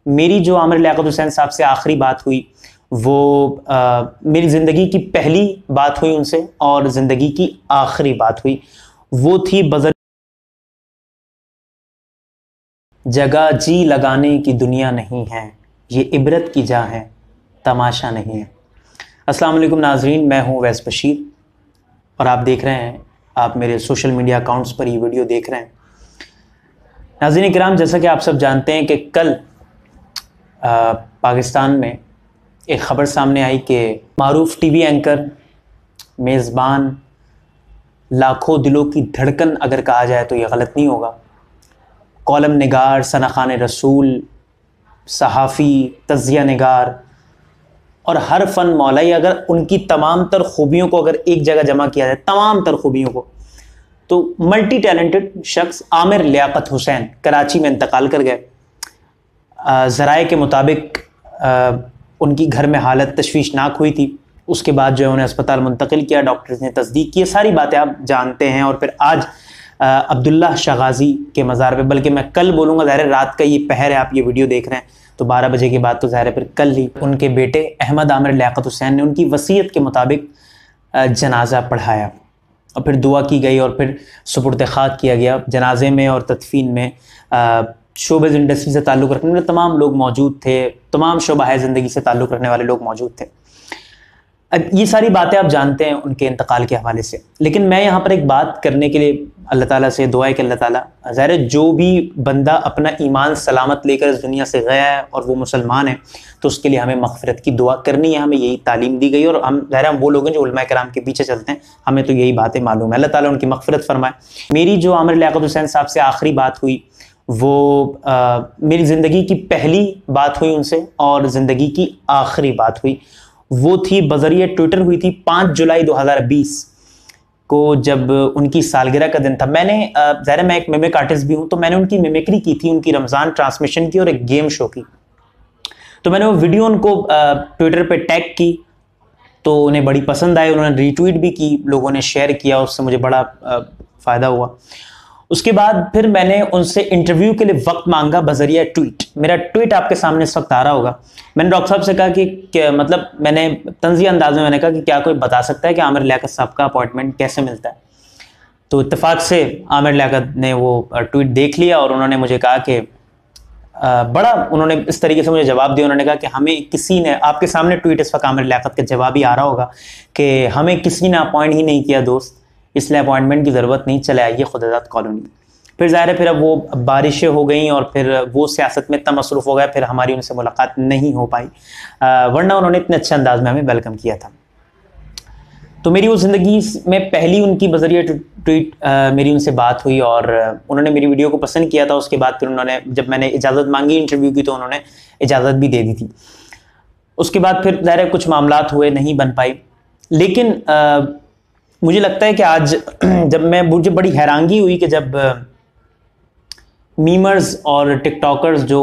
मेरी जो आमिर लियाकत हुसैन साहब से आखिरी बात हुई वो मेरी ज़िंदगी की पहली बात हुई उनसे और ज़िंदगी की आखिरी बात हुई वो थी बज़र जगह जी लगाने की दुनिया नहीं है, ये इबरत की जा है, तमाशा नहीं है। अस्सलाम वालेकुम नाजरीन, मैं हूँ वैस बशीर और आप देख रहे हैं, आप मेरे सोशल मीडिया अकाउंट्स पर ये वीडियो देख रहे हैं। नाज़रीन किराम, जैसा कि आप सब जानते हैं कि कल पाकिस्तान में एक ख़बर सामने आई कि मारूफ टीवी एंकर, मेज़बान, लाखों दिलों की धड़कन अगर कहा जाए तो यह गलत नहीं होगा, कॉलम निगार, सना खान रसूल, सहाफ़ी, तज़िया निगार और हर फ़न मौलाई, अगर उनकी तमाम तर खूबियों को अगर एक जगह जमा किया जाए, तमाम तर खूबियों को, तो मल्टी टैलेंटेड शख्स आमिर लियाकत हुसैन कराची में इंतकाल कर गए। ज़राए के मुताबिक उनकी घर में हालत तशवीशनाक हुई थी। उसके बाद जो है उन्हें अस्पताल मुंतकिल किया, डॉक्टर्स ने तस्दीक की। ये सारी बातें आप जानते हैं। और फिर आज अब्दुल्ला शाह गाज़ी के मज़ार पे, बल्कि मैं कल बोलूँगा, ज़ाहिर रात का ये पहर है, आप ये वीडियो देख रहे हैं तो 12 बजे के बाद तो ज़ाहिर फिर कल ही उनके बेटे अहमद आमिर लियाकत हुसैन ने उनकी वसीयत के मुताबिक जनाजा पढ़ाया और फिर दुआ की गई और फिर सुपुर्द खाक किया गया। जनाजे में और तदफीन में शोबिज़ इंडस्ट्री से ताल्लुक़ रखने वाले तमाम लोग मौजूद थे, तमाम शोबा ज़िंदगी से ताल्लुक़ रखने वाले लोग मौजूद थे। अब ये सारी बातें आप जानते हैं उनके इंतकाल के हवाले से, लेकिन मैं यहाँ पर एक बात करने के लिए अल्लाह ताला से दुआ है कि अल्लाह ताला, ज़ाहिर जो भी बंदा अपना ईमान सलामत लेकर इस दुनिया से गया है और वो मुसलमान है तो उसके लिए हमें मग़फ़िरत की दुआ करनी है। हमें यही तालीम दी गई और हम ज़ाहिर हम वो लोग हैं जो उलमा कराम के पीछे चलते हैं, हमें तो यही बातें मालूम है। अल्लाह ताला उनकी मग़फ़िरत फ़रमाए। मेरी जो आमिर लियाकत हुसैन साहब से आखिरी बात हुई वो मेरी ज़िंदगी की पहली बात हुई उनसे और ज़िंदगी की आखिरी बात हुई वो थी बज़रिए ट्विटर हुई थी 5 जुलाई 2020 को, जब उनकी सालगिरह का दिन था। मैंने ज़ाहिर मैं एक मिमिक आर्टिस्ट भी हूँ तो मैंने उनकी मिमिक्री की थी, उनकी रमज़ान ट्रांसमिशन की और एक गेम शो की। तो मैंने वो वीडियो उनको ट्विटर पे टैग की तो उन्हें बड़ी पसंद आई, उन्होंने रीट्वीट भी की, लोगों ने शेयर किया, उससे मुझे बड़ा फ़ायदा हुआ। उसके बाद फिर मैंने उनसे इंटरव्यू के लिए वक्त मांगा बज़रिया ट्वीट। मेरा ट्वीट आपके सामने इस वक्त आ रहा होगा। मैंने डॉक्टर साहब से कहा कि मतलब मैंने तंज़िया अंदाज में मैंने कहा कि क्या कोई बता सकता है कि आमिर लियाकत साहब का अपॉइंटमेंट कैसे मिलता है। तो इत्तेफाक से आमिर लियाकत ने वो ट्वीट देख लिया और उन्होंने मुझे कहा कि उन्होंने इस तरीके से मुझे जवाब दिया। उन्होंने कहा कि हमें किसी ने, आपके सामने ट्वीट इस वक्त आमिर लियाकत का जवाब ही आ रहा होगा, कि हमें किसी ने अपॉइंट ही नहीं किया दोस्त, इसलिए अपॉइंटमेंट की ज़रूरत नहीं, चले आइए खुदाजात कॉलोनी। फिर ज़ाहिर है फिर अब वो बारिशें हो गई और फिर वो सियासत में इतना मसरूफ़ हो गया, फिर हमारी उनसे मुलाकात नहीं हो पाई, वरना उन्होंने इतने अच्छे अंदाज में हमें वेलकम किया था। तो मेरी वो ज़िंदगी में पहली उनकी बज़रिया ट्वीट मेरी उनसे बात हुई और उन्होंने मेरी वीडियो को पसंद किया था। उसके बाद फिर उन्होंने, जब मैंने इजाज़त मांगी इंटरव्यू की, तो उन्होंने इजाज़त भी दे दी थी। उसके बाद फिर ज़ाहिर कुछ मामलात हुए, नहीं बन पाई। लेकिन मुझे लगता है कि आज मुझे बड़ी हैरानगी हुई कि जब मीमर्स और टिकटॉकर्स जो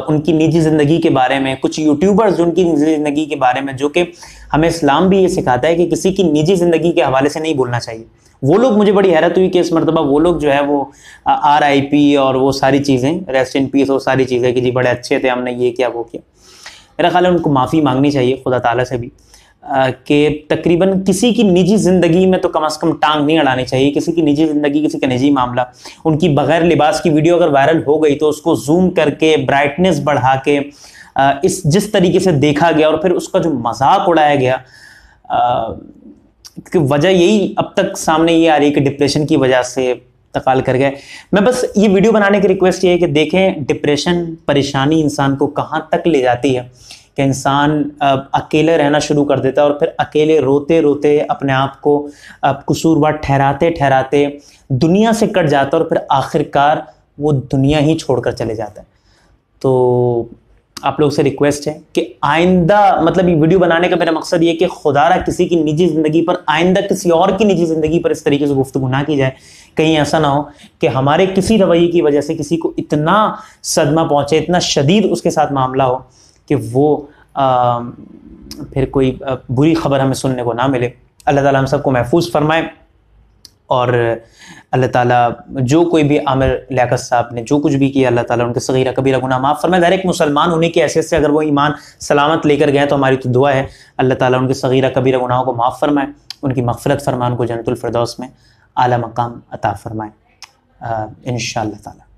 उनकी निजी ज़िंदगी के बारे में, कुछ यूट्यूबर्स जो उनकी निजी ज़िंदगी के बारे में, जो कि हमें इस्लाम भी ये सिखाता है कि किसी की निजी ज़िंदगी के हवाले से नहीं बोलना चाहिए, वो लोग, मुझे बड़ी हैरत हुई कि इस मरतबा वो लोग जो है वो RIP और वो सारी चीज़ें, रेस्ट इन पीस, वो सारी चीज़ें कि जी बड़े अच्छे थे, हमने ये किया वो किया। मेरा ख्याल है उनको माफ़ी मांगनी चाहिए खुदा ताला से भी कि तकरीबन किसी की निजी ज़िंदगी में तो कम से कम टांग नहीं अड़ानी चाहिए। किसी की निजी ज़िंदगी, किसी का निजी मामला, उनकी बग़ैर लिबास की वीडियो अगर वायरल हो गई तो उसको जूम करके, ब्राइटनेस बढ़ा के, जिस तरीके से देखा गया और फिर उसका जो मजाक उड़ाया गया, कि वजह यही अब तक सामने ये आ रही है कि डिप्रेशन की वजह से इंतकाल कर गए। मैं बस ये वीडियो बनाने की रिक्वेस्ट ये है कि देखें डिप्रेशन, परेशानी इंसान को कहाँ तक ले जाती है कि इंसान अकेले रहना शुरू कर देता है और फिर अकेले रोते रोते अपने आप को कसूरवार ठहराते ठहराते दुनिया से कट जाता है और फिर आखिरकार वो दुनिया ही छोड़कर चले जाता है। तो आप लोग से रिक्वेस्ट है कि आइंदा, मतलब ये वीडियो बनाने का मेरा मकसद ये कि खुदारा किसी की निजी ज़िंदगी पर, आइंदा किसी और की निजी ज़िंदगी पर इस तरीके से गुफ्तगू ना की जाए। कहीं ऐसा ना हो कि हमारे किसी रवैये की वजह से किसी को इतना सदमा पहुँचे, इतना शदीद उसके साथ मामला हो कि वो फिर कोई बुरी खबर हमें सुनने को ना मिले। अल्लाह ताला हम सबको महफूज फरमाए और अल्लाह ताला जो कोई भी आमिर लियाकत साहब ने जो कुछ भी किया, अल्लाह ताला उनके सगीरा कबीरा गुनाह माफ़ फरमाए। हर एक मुसलमान होने की हैसियत से अगर वो ईमान सलामत लेकर गए तो हमारी तो दुआ है अल्लाह ताला उनके सगीरा कबीरा गुनाहों को माफ़ फरमाए, उनकी मग़फ़िरत फरमाए, उनको जन्नतुल फ़िरदौस में आला मकाम अता फरमाए इंशाअल्लाह ताला।